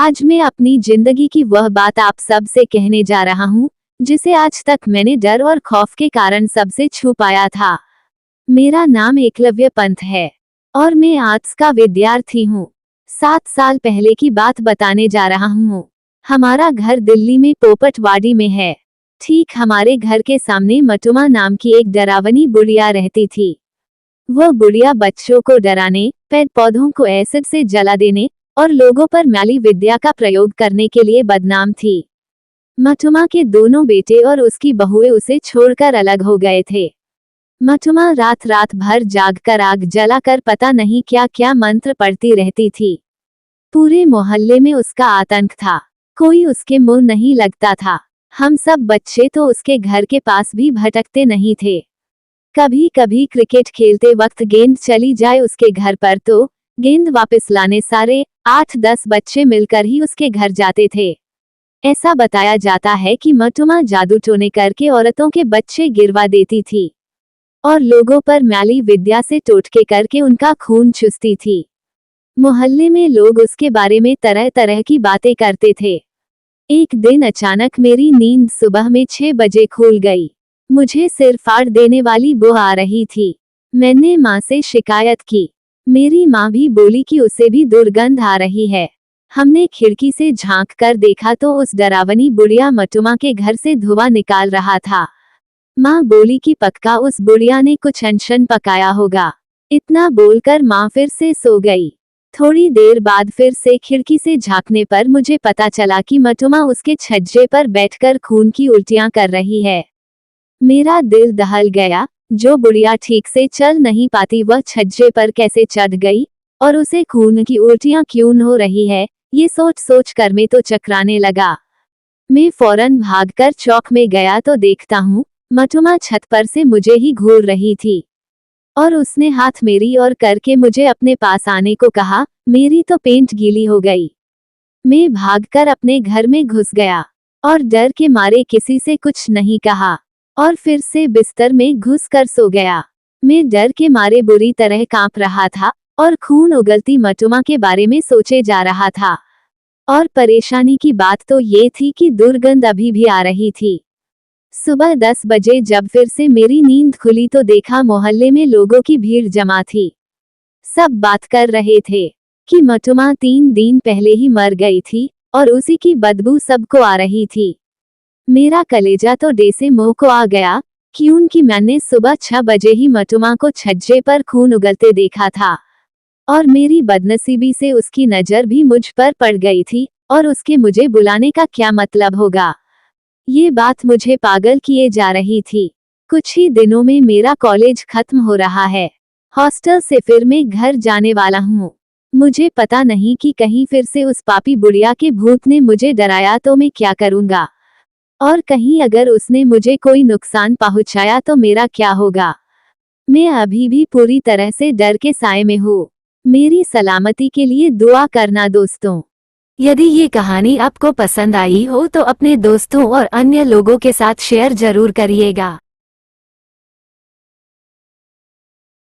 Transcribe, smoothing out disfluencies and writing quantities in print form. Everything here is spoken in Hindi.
आज मैं अपनी जिंदगी की वह बात आप सब से कहने जा रहा हूँ जिसे आज तक मैंने डर और खौफ के कारण सबसे छुपाया था। मेरा नाम एकलव्य पंत है और मैं आर्ट्स का विद्यार्थी हूँ। 7 साल पहले की बात बताने जा रहा हूँ। हमारा घर दिल्ली में पोपटवाड़ी में है। ठीक हमारे घर के सामने मटुमा नाम की एक डरावनी बुढ़िया रहती थी। वह बुढ़िया बच्चों को डराने, पेड़ पौधों को एसिड से जला देने और लोगों पर मैली विद्या का प्रयोग करने के लिए बदनाम थी। मटुमा के दोनों बेटे और उसकी बहुएं उसे छोड़कर अलग हो गए थे। मटुमा रात रात भर जागकर आग जलाकर पता नहीं क्या क्या मंत्र पढ़ती रहती थी। पूरे मोहल्ले में उसका आतंक था। कोई उसके मुंह नहीं लगता था। हम सब बच्चे तो उसके घर के पास भी भटकते नहीं थे। कभी कभी क्रिकेट खेलते वक्त गेंद चली जाए उसके घर पर तो गेंद वापस लाने सारे 8-10 बच्चे मिलकर ही उसके घर जाते थे। ऐसा बताया जाता है कि मटुमा जादू टोने करके औरतों के बच्चे गिरवा देती थी और लोगों पर मैली विद्या से टोटके करके उनका खून चूसती थी। मोहल्ले में लोग उसके बारे में तरह तरह की बातें करते थे। एक दिन अचानक मेरी नींद सुबह में 6 बजे खुल गई। मुझे सिर फाड़ देने वाली बू आ रही थी। मैंने माँ से शिकायत की। मेरी माँ भी बोली कि उसे भी दुर्गंध आ रही है। हमने खिड़की से झांक कर देखा तो उस डरावनी बुढ़िया मटुमा के घर से धुआं निकाल रहा था। माँ बोली कि पक्का उस बुढ़िया ने कुछ अनशन पकाया होगा। इतना बोलकर माँ फिर से सो गई। थोड़ी देर बाद फिर से खिड़की से झांकने पर मुझे पता चला कि मटुमा उसके छज्जे पर बैठकर खून की उल्टियां कर रही है। मेरा दिल दहल गया। जो बुढ़िया ठीक से चल नहीं पाती वह छज्जे पर कैसे चढ़ गई और उसे खून की उल्टियां क्यों हो रही है, ये सोच सोच कर मैं तो चकराने लगा। मैं फौरन भागकर चौक में गया तो देखता हूँ मटुमा छत पर से मुझे ही घूर रही थी और उसने हाथ मेरी ओर करके मुझे अपने पास आने को कहा। मेरी तो पेंट गीली हो गई। मैं भागकर अपने घर में घुस गया और डर के मारे किसी से कुछ नहीं कहा और फिर से बिस्तर में घुस कर सो गया। मैं डर के मारे बुरी तरह कांप रहा था और खून उगलती मटुमा के बारे में सोचे जा रहा था। और परेशानी की बात तो ये थी कि दुर्गंध अभी भी आ रही थी। सुबह 10 बजे जब फिर से मेरी नींद खुली तो देखा मोहल्ले में लोगों की भीड़ जमा थी। सब बात कर रहे थे कि मटुमा 3 दिन पहले ही मर गई थी और उसी की बदबू सबको आ रही थी। मेरा कलेजा तो डे से मुंह को आ गया क्योंकि मैंने सुबह 6 बजे ही मटुमा को छज्जे पर खून उगलते देखा था और मेरी बदनसीबी से उसकी नजर भी मुझ पर पड़ गई थी और उसके मुझे बुलाने का क्या मतलब होगा। ये बात मुझे पागल किए जा रही थी। कुछ ही दिनों में मेरा कॉलेज खत्म हो रहा है। हॉस्टल से फिर मैं घर जाने वाला हूँ। मुझे पता नहीं कि कहीं फिर से उस पापी बुढ़िया के भूत ने मुझे डराया तो मैं क्या करूँगा और कहीं अगर उसने मुझे कोई नुकसान पहुंचाया तो मेरा क्या होगा। मैं अभी भी पूरी तरह से डर के साए में हूँ। मेरी सलामती के लिए दुआ करना दोस्तों। यदि ये कहानी आपको पसंद आई हो तो अपने दोस्तों और अन्य लोगों के साथ शेयर जरूर करिएगा।